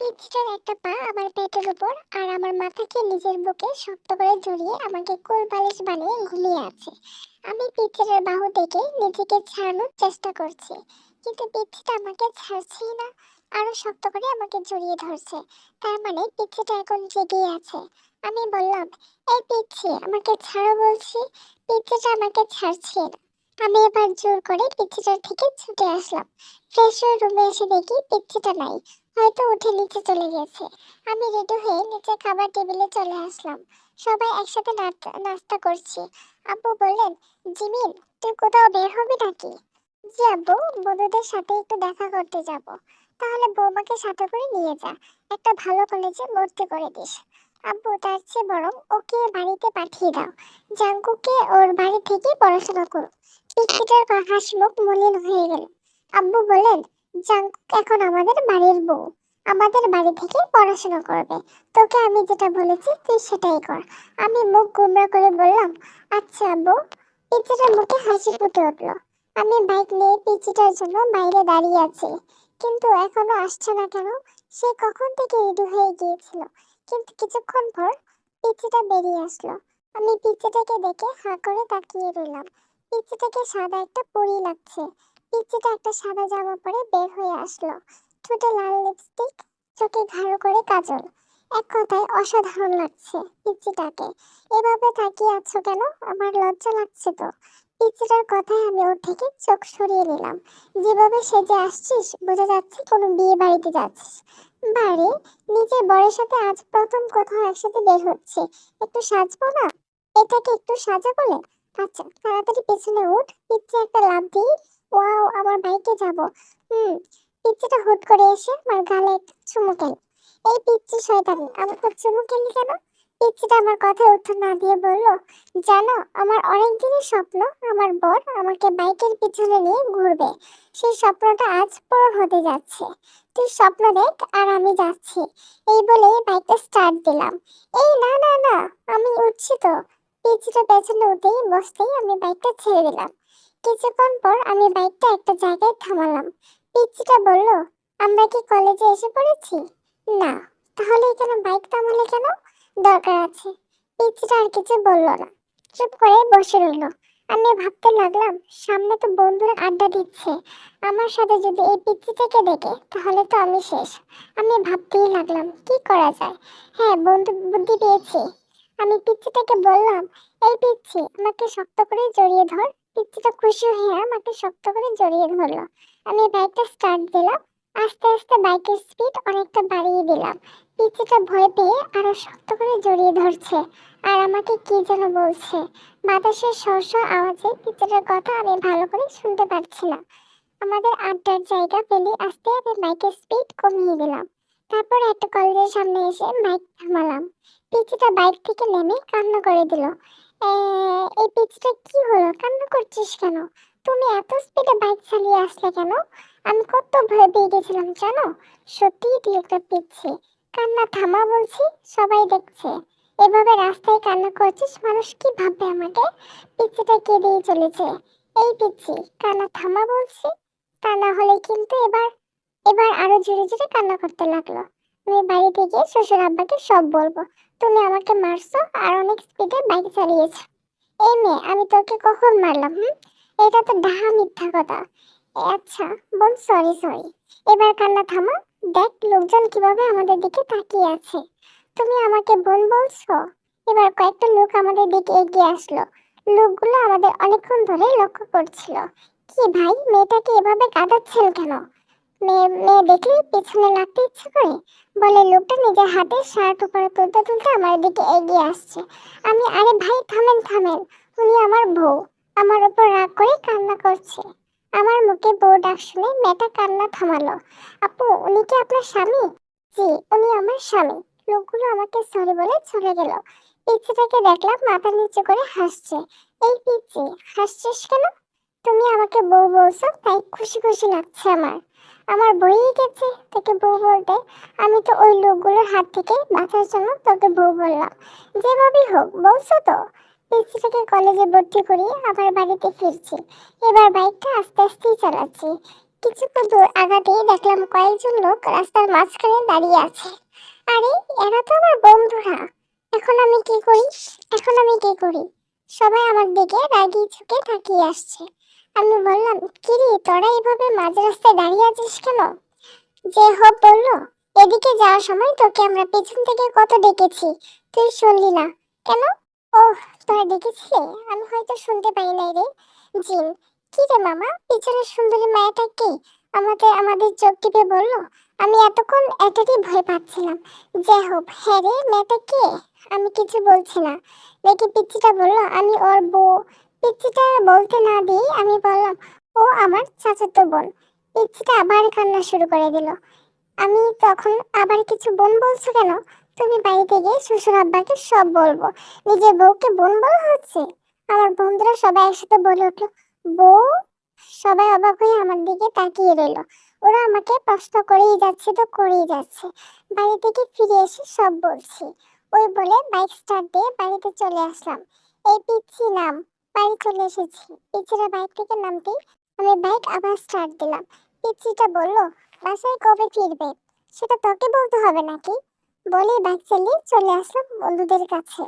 পিচ্চিটার একটা পা আমার পেটের উপর আর আমার মাথাকে নিজের বুকে শক্ত করে জড়িয়ে আমাকে কোল বালিশ বানিয়ে ঘুমিয়ে আছে। আমি পিচ্চিটার বাহু থেকে নিজেকে ছাড়ানোর চেষ্টা করছি, কিন্তু পিচ্চিটা আমাকে ছাড়ছেই না, আরো শক্ত করে আমাকে জড়িয়ে ধরছে। তার মানে পিচ্চিটা এখন জেগেই আছে। আমি বললাম, এই পিচ্চি, আমাকে ছাড়ো বলছি। পিচ্চিটা আমাকে ছাড়ছে না। আমি এবার জোর করে পিচ্চিটার থেকে ছুটে আসলাম। ফ্রেশ হয়ে রুমে এসে দেখি পিচ্চিটা নাই, হয়তো উঠে নিচে চলে গেছে। আমি রেডি হয়ে নিচে খাবার টেবিলে চলে আসলাম। সবাই একসাথে নাস্তা করছি। আব্বু বললেন, জিমিন, তুই কোথাও বের হবি নাকি? জি আব্বু, বন্ধুদের সাথে একটু দেখা করতে যাব। তাহলে বৌমাকে সাথে করে নিয়ে যা, একটা ভালো কলেজে ভর্তি করে দিস। আব্বু, তার চেয়ে বরং ওকে বাড়িতে পাঠিয়ে দাও, জাঙ্কুকে ওর বাড়ি থেকে পড়াশোনা করুক। পিচ্চিটার হাসি মুখ মলিন হয়ে গেল। আব্বু বললেন, জাঙ্কুক এখন আমাদের বাড়ির বউ, আমাদের বাড়ি থেকে পড়াশোনা করবে। তোকে আমি যেটা বলেছি তুই সেটাই কর। আমি মুখ গোমড়া করে বললাম, আচ্ছা আব্বু। পিচ্চিটার মুখে হাসি ফুটে উঠলো। আমি বাইক নিয়ে পিচ্চিটার জন্য বাইরে দাঁড়িয়ে আছি, কিন্তু এখনো আসছে না কেন? সে কখন থেকে রেডি হয়ে গিয়েছিল, কিন্তু কিছুক্ষণ পর পিচ্চিটা বেরিয়ে আসলো। আমি পিচ্চিটাকে দেখে হাঁ করে তাকিয়ে রইলাম। পিচ্চিটাকে সাদা একটা পরী লাগছে। পিচ্চিটা একটা সাদা জামা পরে বের হয়ে আসলো। ঠোঁটে লাল লিপস্টিক, চোখে গাঢ় করে কাজল। এক কথায় অসাধারণ লাগছে পিচ্চিটাকে। এভাবে তাকিয়ে আছো কেন? আমার লজ্জা লাগছে তো। পিচ্চিটার কথায় আমি ওর থেকে চোখ সরিয়ে নিলাম। যেভাবে সেজে আসছিস, বোঝা যাচ্ছে কোনো বিয়ে বাড়িতে যাচ্ছিস। বাড়ি, নিজের বরের সাথে আজ প্রথম কোথাও একসাথে বের হচ্ছে, একটু সাজবো না? এটাকে একটু সাজা বলে? আচ্ছা, তাড়াতাড়ি পেছনে উঠ। পিচ্চি একটা লাফ দিই। ওয়াও, আমার বাইকে যাব। হুম। পিচ্চিটা হুট করে এসে আমার গালে একটা চুমু খেল। এই পিচ্চি শয়তানি, আমাকে চুমু খেলি কেন? পিচ্চিটা আমার কথায় উত্তর না দিয়ে বলল, জানো, আমার অনেক দিনের স্বপ্ন আমার বর আমাকে বাইকের পিছনে নিয়ে ঘুরবে। সেই স্বপ্নটা আজ পূরণ হতে যাচ্ছে। তুই স্বপ্ন দেখ আর আমি যাচ্ছি। এই বলে বাইকটা স্টার্ট দিলাম। এই না না না, আমি উঠছি তো। পিচ্চিটা পেছনে উঠেই বসতেই আমি বাইকটা ছেড়ে দিলাম। কিছুক্ষণ পর আমি বাইকটা একটা জায়গায় থামালাম। পিচ্চিটা বলল, আমরা কি কলেজে এসে পড়েছি? না। তাহলে এখানে বাইক থামালে কেন? দরকার আছে। পিচ্চিটা আর কিছু বলল না, চুপ করে বসে রইল। আমি ভাবতে লাগলাম, সামনে তো বন্ধুরা আড্ডা দিচ্ছে, আমার সাথে যদি এই পিচ্চিটাকে দেখে তাহলে তো আমি শেষ। আমি ভাবতেই লাগলাম কি করা যায়। হ্যাঁ, বন্ধু বুদ্ধি পেয়েছি। আমি পিচ্চিটাকে বললাম, এই পিচ্চি, আমাকে শক্ত করে জড়িয়ে ধর। পিচ্চিটা খুশি হয়ে আমাকে শক্ত করে জড়িয়ে ধরলো। আমি বাইকটা স্টার্ট দিলাম। আস্তে আস্তে বাইকের স্পিড অনেকটা বাড়িয়ে দিলাম। পিচ্চিটা ভয় পেয়ে আরো শক্ত করে জড়িয়ে ধরছে আর আমাকে কি যেন বলছে। বাতাসের শস্য আওয়াজে পিচ্চিটার কথা আমি ভালো করে শুনতে পারছি না। আমাদের আড্ডার জায়গা পেলে আস্তে আমি বাইকের স্পিড কমিয়ে দিলাম। তারপর একটা কলেজের সামনে এসে বাইক থামালাম। পিচ্চিটা বাইক থেকে নেমে কান্না করে দিল। এই পিচ্চিটা কি হলো, কান্না করছিস কেন? তুমি এত স্পিডে বাইক চালিয়ে আসলে কেন? আমি কত ভয় পেয়ে গেছিলাম জানো। সত্যিই তুই একটা পিচ্ছি। কান্না থামা বলছি, সবাই দেখছে। এভাবে রাস্তায় কান্না করছিস, মানুষ কি ভাববে আমাকে? পিচ্চিটা কেঁদেই চলেছে। এই পিচ্ছি, কান্না থামা বলছি। তা না হলে কিন্তু এবার এবার আরো জোরে জোরে কান্না করতে লাগলো। আমি বাড়িতে গিয়ে শ্বশুর আব্বাকে সব বলবো। তুমি আমাকে মারছো আর অনেক স্পিডে বাইক চালিয়েছো। এই মেয়ে, আমি তোকে কখন মারলাম? এটা তো ডাহা মিথ্যা কথা। আচ্ছা বোন, সরি সরি। এবার কান্না থামা। দেখ লোকজন কিভাবে আমাদের দিকে তাকিয়ে আছে। তুমি আমাকে বোন বলছো? এবার কয়েকটা লোক আমাদের দিকে এগিয়ে আসলো। লোকগুলো আমাদের অনেকক্ষণ ধরে লক্ষ্য করছিল। কি ভাই, মেয়েটাকে এভাবে কাঁদাচ্ছেন কেন? মেয়ে মেয়ে দেখলে পিছনে লাগতে ইচ্ছে করে, বলে লোকটা নিজের হাতে শার্ট উপরে তুলতে তুলতে আমার দিকে এগিয়ে আসছে। আমি, আরে ভাই থামেন থামেন, উনি আমার বউ, আমার উপর রাগ করে কান্না করছে। আমার মুখে বউ ডাক শুনে মেয়েটা কান্না থামালো। আপু, উনি কি আপনার স্বামী? জি, উনি আমার স্বামী। লোকগুলো আমাকে সরি বলে চলে গেল। পিচ্চিটাকে দেখলাম মাথা নিচু করে হাসছে। এই পিচ্চি, হাসছিস কেন? তুমি আমাকে বউ বলছো তাই খুশি খুশি লাগছে আমার। আমার বইই গেছে তোকে বউ বলতে। আমি তো ওই লোকগুলোর হাত থেকে বাঁচার জন্য তোকে বউ বললাম। যেভাবেই হোক, বলছো তো। পিচ্চিটাকে কলেজে ভর্তি করিয়ে আবার বাড়িতে ফিরছি। এবার বাইকটা আস্তে আস্তেই চালাচ্ছি। কিছুক্ষণ দূর আগাতেই দেখলাম কয়েকজন লোক রাস্তার মাঝখানে দাঁড়িয়ে আছে। আরে, এরা তো আমার বন্ধুরা। এখন আমি কি করি? এখন আমি কি করি? সবাই আমার দিকে রাগি চোখে তাকিয়ে আসছে। আমি বললাম, কিরে তোরা এভাবে মাঝ রাস্তায় দাঁড়িয়ে আছিস কেন? যে হোক বলল, এদিকে যাওয়ার সময় তোকে আমরা পেছন থেকে কত ডেকেছি, তুই শুনলি না কেন? ওহ, তোরা ডেকেছিলে, আমি হয়তো শুনতে পাই নাই রে। জিন, কি রে মামা, পিছনের সুন্দরী মায়াটা কে? আমাদের চোখ টিপে বলল। আমি এতক্ষণ এটারই ভয় পাচ্ছিলাম। যে হোক, হ্যাঁ রে, মেয়েটা কে? আমি কিছু বলছি না। দেখি পিচ্চিটা বলল, আমি ওর বউ। পিচ্চিটা বলতে না দিয়ে আমি বললাম, ও আমার চাচাতো বোন। পিচ্চিটা আবার কান্না শুরু করে দিল। আমি তখন, আবার কিছু বোন বলছো কেন? তুমি বাড়িতে গিয়ে শ্বশুর আব্বাকে সব বলবো। নিজের বউকে বোন বলা হচ্ছে? আমার বন্ধুরা সবাই একসাথে বলে উঠলো, বউ? সবাই অবাক হয়ে আমার দিকে তাকিয়ে রইলো। ওরা আমাকে প্রশ্ন করেই যাচ্ছে তো করেই যাচ্ছে। বাড়ি থেকে ফিরে এসে সব বলছি। ওই বলে বাইক স্টার্ট দিয়ে বাড়িতে চলে আসলাম। এই পিচ্ছি নাম। বাড়ি চলে এসেছি। পিচ্ছিরা বাইক থেকে নামতেই আমি বাইক আবার স্টার্ট দিলাম। পিচ্ছিটা বলল, বাসায় কবে ফিরবে? সেটা তোকে বলতে হবে নাকি? বলে বাইক চালিয়ে চলে আসলাম বন্ধুদের কাছে।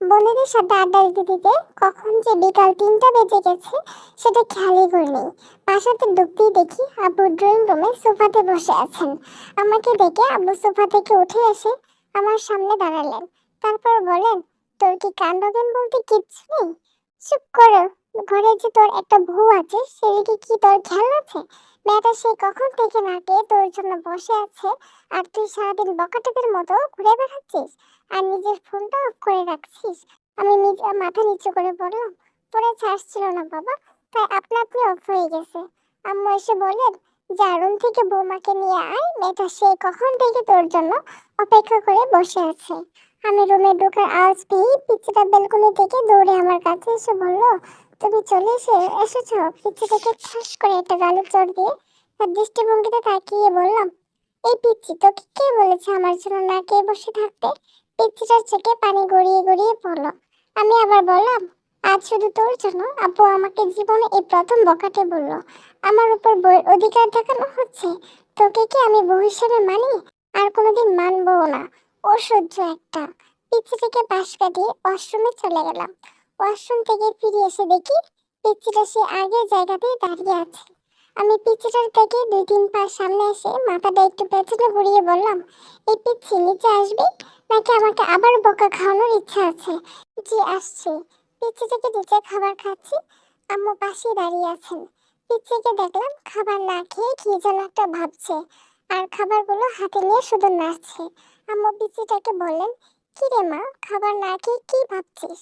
বন্ধুদের সাথে আড্ডা দিতে দিতে কখন যে বিকাল 3টা বেজে গেছে সেটা খেয়ালই করিনি। বাসাতে ঢুকতেই দেখি আব্বু ড্রয়িং রুমে সোফাতে বসে আছেন। আমাকে দেখে আব্বু সোফা থেকে উঠে এসে আমার সামনে দাঁড়ালেন। তারপর বলেন, তোর কি কাণ্ডজ্ঞান বলতে কিচ্ছু নেই? চুপ করো। ঘরে যে তোর একটা বউ আছে সেদিকে কি তোর খেয়াল আছে? মেয়েটা সে কখন থেকে না খেয়ে তোর জন্য বসে আছে, আর তুই সারাদিন বকাটেদের মতো ঘুরে বেড়াচ্ছিস আর নিজের ফোনটা অফ করে রাখছিস। আমি মাথা নিচু করে বললাম, ফোনে চার্জ ছিল না বাবা, তাই আপনা আপনি অফ হয়ে গেছে। আম্মু এসে বললেন, যা রুম থেকে বৌমাকে নিয়ে আয়, মেয়েটা সে কখন থেকে তোর জন্য অপেক্ষা করে বসে আছে। আমি রুমে ঢোকার আওয়াজ পেয়ে পিচ্চিটা বেলকনি থেকে দৌড়ে আমার কাছে এসে বলল, তুমি চলে এসেছো? পিচ্চিটাকে ঠাস করে একটা গালে চড় দিয়ে তার দৃষ্টিভঙ্গিতে তাকিয়ে বললাম, এই পিচ্চি, তোকে কে বলেছে আমার জন্য না খেয়ে বসে থাকতে? পিচ্চিটার চোখে পানি গড়িয়ে গড়িয়ে পড়লো। আমি আবার বললাম, আজ শুধু তোর জন্য আব্বু আমাকে জীবনে এই প্রথম বকাটে বললো। আমার উপর বইয়ের অধিকার দেখানো হচ্ছে। তোকে কি আমি বউ হিসেবে মানি? আর কোনোদিন মানবো না। অসহ্য একটা। পিচ্চিটাকে পাশ কাটিয়ে ওয়াশরুমে চলে গেলাম। ওয়াশরুম থেকে ফিরে এসে দেখি পিচ্চিটা সে আগের জায়গাতেই দাঁড়িয়ে আছে। আমি পিচ্চিটার থেকে 2-3 পা সামনে এসে মাথাটা একটু পেছনে ঘুরিয়ে বললাম, এই পিচ্চি নিচে আসবে নাকি আমাকে আবার বকা খাওয়ানোর ইচ্ছা আছে? জি, আসছে। পিচ্চিটাকে নিচে খাবার খাচ্ছি। আম্মু পাশে দাঁড়িয়ে আছেন। পিচ্চিকে দেখলাম খাবার না খেয়ে কি যেন একটা ভাবছে, আর খাবারগুলো হাতে নিয়ে শুধু নাচছে। আম্মু পিচ্চিটাকে বললেন, কি রে মা, খাবার না খেয়ে কি ভাবছিস?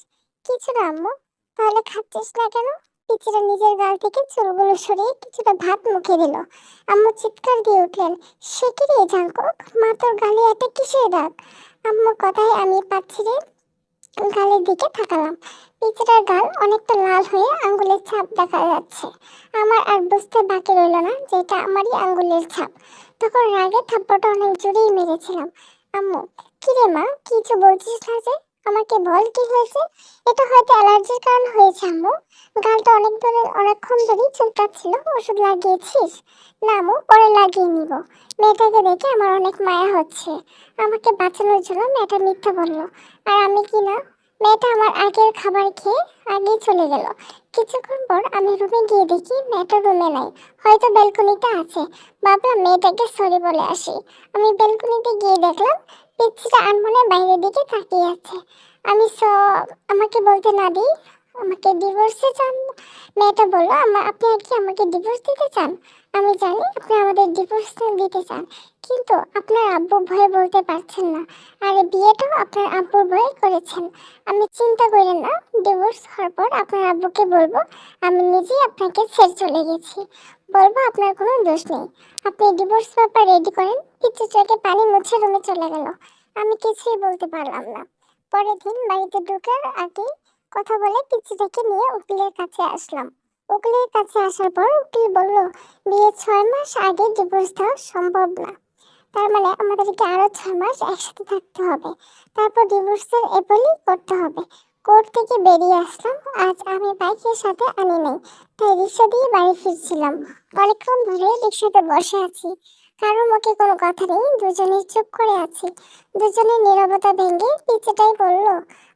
কিছু না আম্মু। তাহলে খাচ্ছিস না কেন? পিচ্চিটা নিজের গাল থেকে চুলগুলো সরিয়ে কিছুটা ভাত মুখে দিল। আম্মু চিৎকার দিয়ে উঠলেন, সে কি রে জাঙ্কক, মা তোর গালে একটা কিসের দাগ? আম্মুর কথায় আমি পাচ্ছিরে গালের দিকে তাকালাম। পিচ্চিটার গাল অনেকটা লাল হয়ে আঙ্গুলের ছাপ দেখা যাচ্ছে। আমার আর বুঝতে বাকি রইল না যে এটা আমারই আঙ্গুলের ছাপ। তখন রাগে থাপ্পড়টা অনেক জোরেই মেরেছিলাম। আম্মু, কি রে মা, কিছু বলছিস না যে? আমাকে বল কি হয়েছে? এটা হয়তো অ্যালার্জির কারণে হয়েছে আম্মু। গালটা অনেকক্ষণ ধরেই চুলকাচ্ছিল, ওষুধ লাগিয়েছিস? না আম্মু, পরে লাগিয়ে নিব। মেয়েটাকে দেখে আমার অনেক মায়া হচ্ছে। আমাকে বাঁচানোর জন্য মেয়েটা মিথ্যা বললো। আর আমি কি না, মেয়েটা আমার আগের খাবার খেয়ে আগেই চলে গেল। কিছুক্ষণ পর আমি রুমে গিয়ে দেখি মেয়েটা রুমে নাই, হয়তো ব্যালকনিতে আছে। ভাবলাম মেয়েটাকে সরি বলে আসি। আমি ব্যালকনিতে গিয়ে দেখলাম পিচ্ছিটা আনমনে বাইরের দিকে তাকিয়ে আছে। আমি আমাকে বলতে না দিই আমাকে ডিভোর্সে চান। মেয়েটা বলল, আপনি আর কি আমাকে ডিভোর্স দিতে চান? আমি জানি আপনি আমাদের ডিভোর্স দিতে চান, কিন্তু আপনার আব্বু ভয়ে বলতে পারছেন না। আর বিয়েটাও আপনার আব্বুর ভয়ে করেছেন। আমি চিন্তা করেন না, ডিভোর্স হওয়ার পর আপনার আব্বুকে বলবো আমি নিজেই আপনাকে ছেড়ে চলে গেছি। বলবো আপনার কোনো দোষ নেই। আপনি ডিভোর্স পেপার রেডি করেন। পিচ্চি চোখে পানি মুছে রুমে চলে গেল। আমি কিছুই বলতে পারলাম না। পরের দিন বাড়িতে ঢোকার আগে কথা বলে পিচ্চিটাকে নিয়ে উকিলের কাছে আসলাম। উকিলের কাছে আসার পর উকিল বলল, বিয়ের 6 মাস আগে ডিভোর্স দেওয়া সম্ভব না। তার মানে আমাদেরকে আরো 6 মাস একসাথে থাকতে হবে, তারপর ডিভোর্সের অ্যাপ্লাই করতে হবে। কোর্ট থেকে বেরিয়ে আসলাম। আজ আমি বাইকের সাথে আনি নাই, তাই রিক্সা দিয়ে বাড়ি ফিরছিলাম। অনেকক্ষণ ধরে রিক্সাতে বসে আছি, কারো মুখে কোনো কথা নেই, দুজনেই চুপ করে আছি। দুজনের নীরবতা ভেঙে পিচেটাই বলল,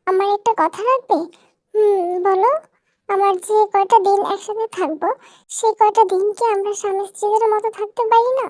আমার একটা কথা রাখবে? বলো। আমার যে কয়টা দিন একসাথে থাকবো, সেই কয়টা দিন কি আমরা স্বামী স্ত্রীদের মতো থাকতে পারি না?